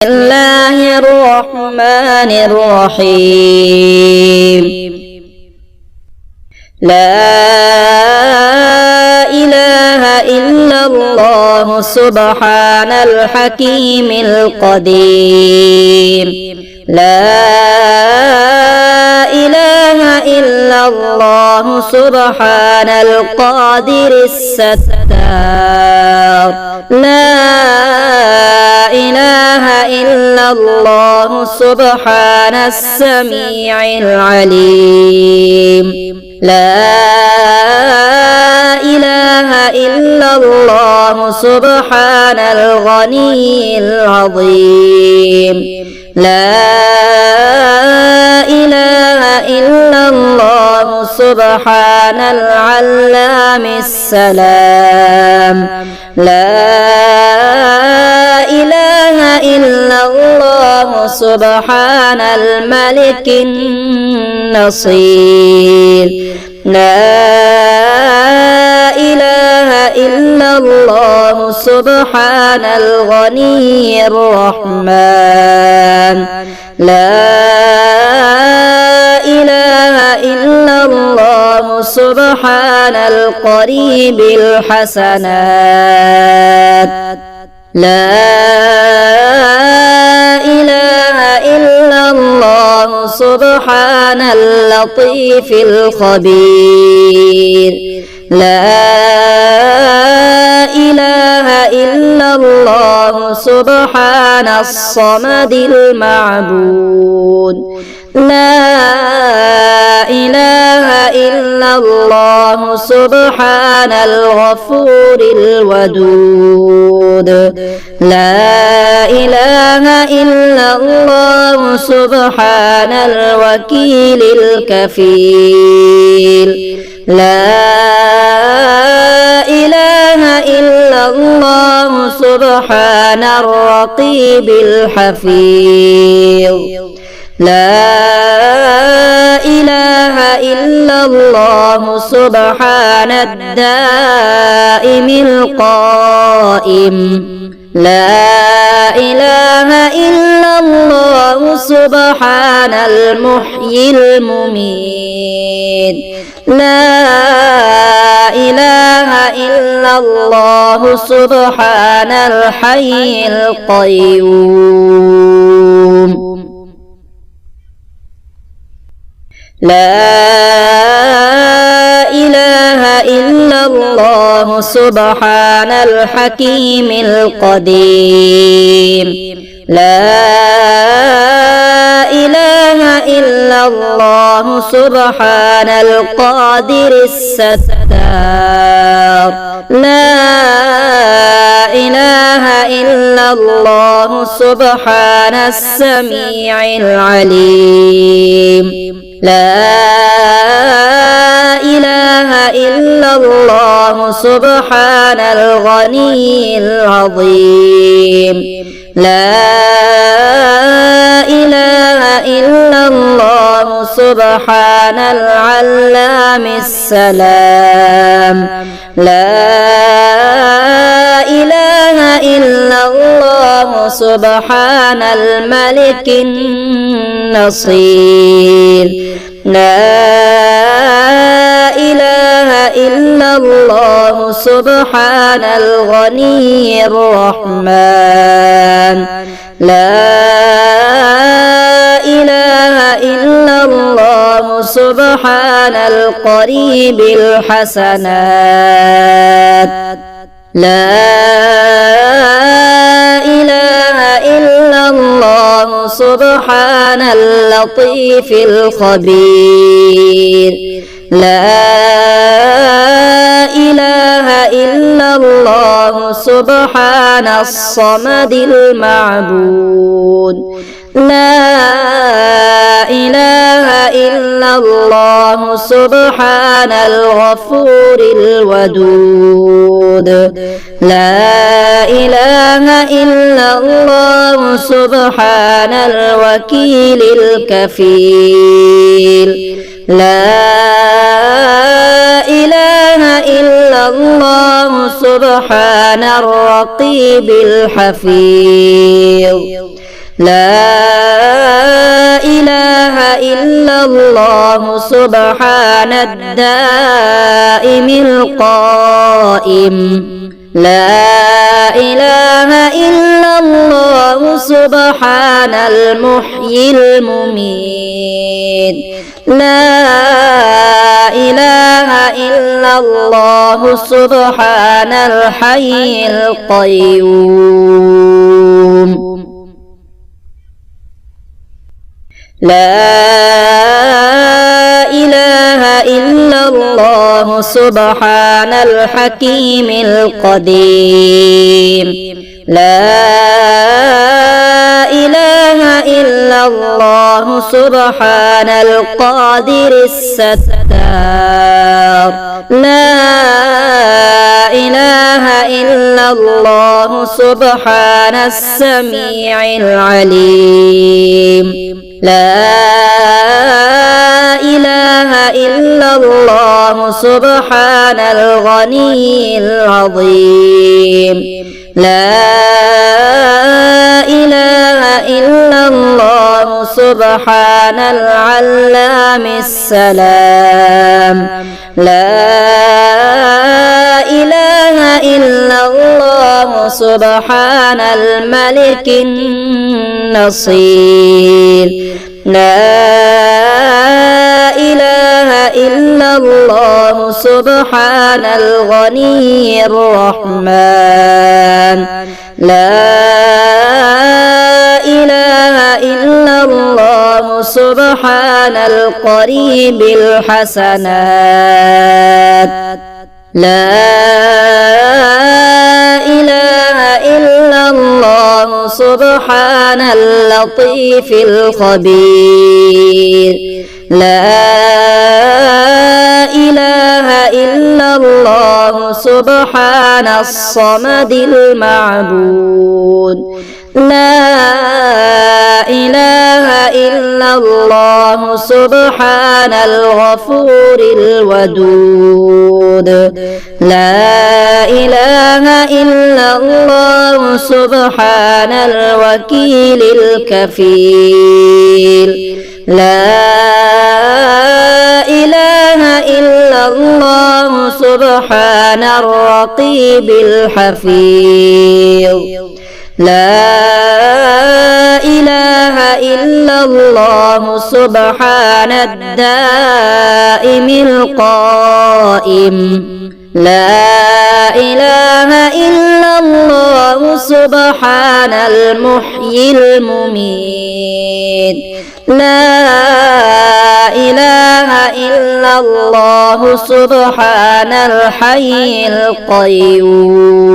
بسم الله الرحمن الرحيم. لا إله إلا الله سبحان الحكيم القدير. لا إله إلا الله سبحان القادر الستار. لا إله إلا الله سبحان السميع العليم. لا إله إلا الله سبحان الغني العظيم. لا إله إلا الله سبحان العلام السلام. لا إله إلا الله سبحان الملك النصير. لا إله إلا الله سبحان الغني الرحمن. لا إله إلا الله سبحان القريب الحسنات. لا إله إلا الله سبحان اللطيف الخبير. لا إله إلا الله سبحان الصمد المعبود. لا إله إلا الله سبحان الغفور الودود. لا إله إلا الله سبحان الوكيل الكفيل. لا إله إلا الله سبحان الرقيب الحفيظ. لا إله إلا الله سبحان الدائم القائم. لا إله إلا الله سبحان المحيي المميت. لا إله إلا الله سبحان الحي القيوم. لا إله إلا الله سبحان الحكيم القدير. لا إله إلا الله سبحان القادر الستار. لا إله إلا الله سبحان السميع العليم. لا إله إلا الله سبحان الغني العظيم. لا إله إلا الله سبحان العلام السلام. لا إله إلا الله سبحان الملك النصير. لا إله إلا الله سبحان الغني الرحمن. لا إله إلا الله سبحان القريب الحسنات. لا إله إلا الله سبحان اللطيف الخبير. لا إله إلا الله سبحان الصمد المعبود. لا إله إلا الله سبحان الغفور الودود. لا إله إلا الله سبحان الوكيل الكفيل. لا إله إلا الله سبحان الرقيب الحفيظ. لا إله إلا الله سبحان الدائم القائم لا إله إلا الله سبحان المحيي المميت لا إله إلا الله سبحان الحي القيوم لا إله إلا الله سبحان الحكيم القدير لا إله إلا الله سبحان القادر الستار لا إله إلا الله سبحان السميع العليم لا إله إلا الله سبحان الغني العظيم لا إله إلا الله سبحان العلام السلام لا إله إلا الله سبحان الملك النصير لا إله إلا الله سبحان الغني الرحمن لا إله إلا الله سبحان القريب الحسنات لا إله إلا الله سبحان اللطيف الخبير لا إله إلا الله سبحان الصمد المعبود لا إله إلا الله سبحان الغفور الودود لا إله إلا الله سبحان الوكيل الكفيل لا إله إلا الله سبحان الرقيب الحفيظ لا إله إلا الله سبحان الدائم القائم لا إله إلا الله سبحان المحيي المميت لا إله إلا الله سبحان الحي القيوم